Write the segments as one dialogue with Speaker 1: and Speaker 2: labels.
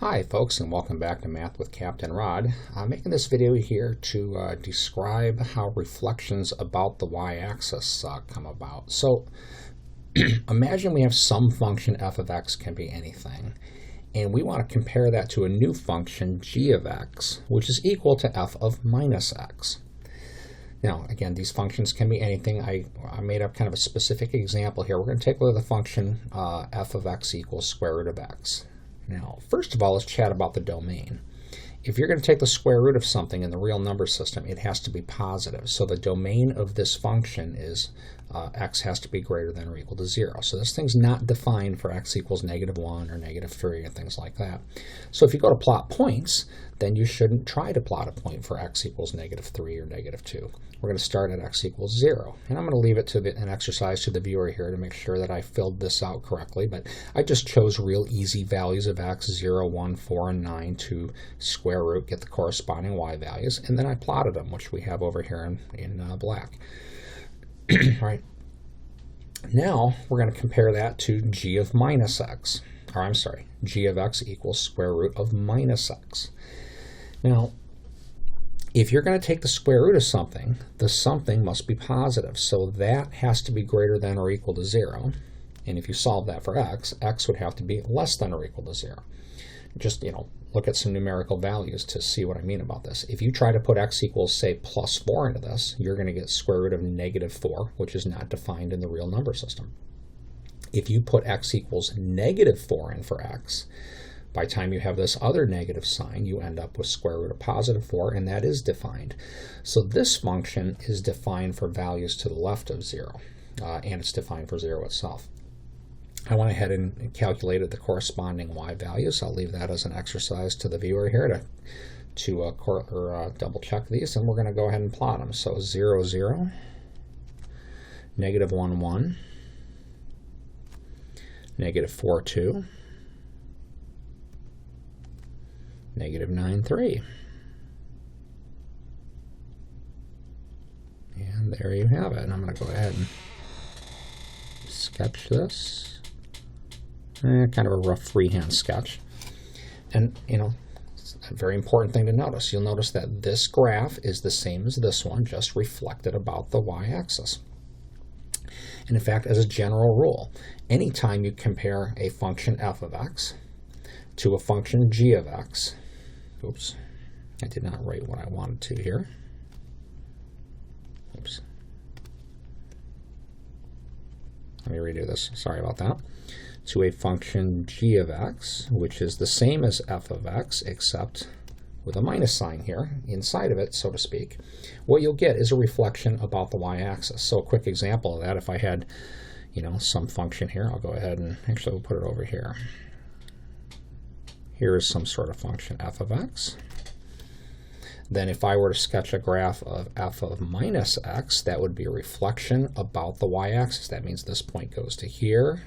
Speaker 1: Hi folks, and welcome back to Math with Captain Rod. I'm making this video here to describe how reflections about the y-axis come about. So imagine we have some function f of x can be anything, and we want to compare that to a new function g of x, which is equal to f of minus x. Now, again, these functions can be anything. I made up kind of a specific example here. We're going to take a look at the function f of x equals square root of x. Now, first of all, let's chat about the domain. If you're going to take the square root of something in the real number system, it has to be positive. So the domain of this function is x has to be greater than or equal to 0. So this thing's not defined for x equals -1 or -3 and things like that. So if you go to plot points, then you shouldn't try to plot a point for x equals -3 or -2. We're going to start at x equals 0. And I'm going to leave it to an exercise to the viewer here to make sure that I filled this out correctly. But I just chose real easy values of x, 0, 1, 4, and 9 to square root, get the corresponding y values, and then I plotted them, which we have over here in black. All right. Now we're going to compare that to g of minus x. Or I'm sorry, g of x equals square root of minus x. Now, if you're going to take the square root of something, the something must be positive. So that has to be greater than or equal to 0. And if you solve that for x, x would have to be less than or equal to 0. Just, look at some numerical values to see what I mean about this. If you try to put x equals, say, plus 4 into this, you're going to get square root of -4, which is not defined in the real number system. If you put x equals -4 in for x, by the time you have this other negative sign, you end up with square root of +4, and that is defined. So this function is defined for values to the left of 0, and it's defined for 0 itself. I went ahead and calculated the corresponding y values. I'll leave that as an exercise to the viewer here to double check these, and we're going to go ahead and plot them. So 0, 0, -1, 1, -4, 2, -9, 3. And there you have it. And I'm going to go ahead and sketch this. Kind of a rough freehand sketch. And, it's a very important thing to notice. You'll notice that this graph is the same as this one, just reflected about the y-axis. And in fact, as a general rule, anytime you compare a function f of x to a function g of x, oops, I did not write what I wanted to here. Oops. Let me redo this. Sorry about that. To a function g of x, which is the same as f of x, except with a minus sign here inside of it, so to speak, what you'll get is a reflection about the y-axis. So a quick example of that, if I had, some function here, I'll go ahead and actually we'll put it over here. Here is some sort of function f of x. Then if I were to sketch a graph of f of minus x, that would be a reflection about the y-axis. That means this point goes to here.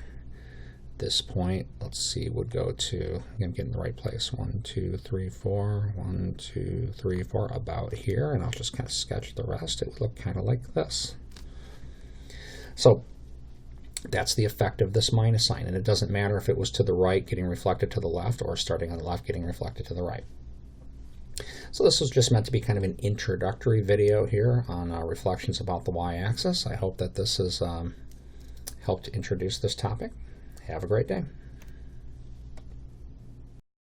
Speaker 1: This point, let's see, would go to, again, get in the right place, 1, 2, 3, 4, 1, 2, 3, 4, about here, and I'll just kind of sketch the rest. It would look kind of like this. So that's the effect of this minus sign, and it doesn't matter if it was to the right getting reflected to the left or starting on the left getting reflected to the right. So this was just meant to be kind of an introductory video here on reflections about the y-axis. I hope that this has helped introduce this topic. Have a great day.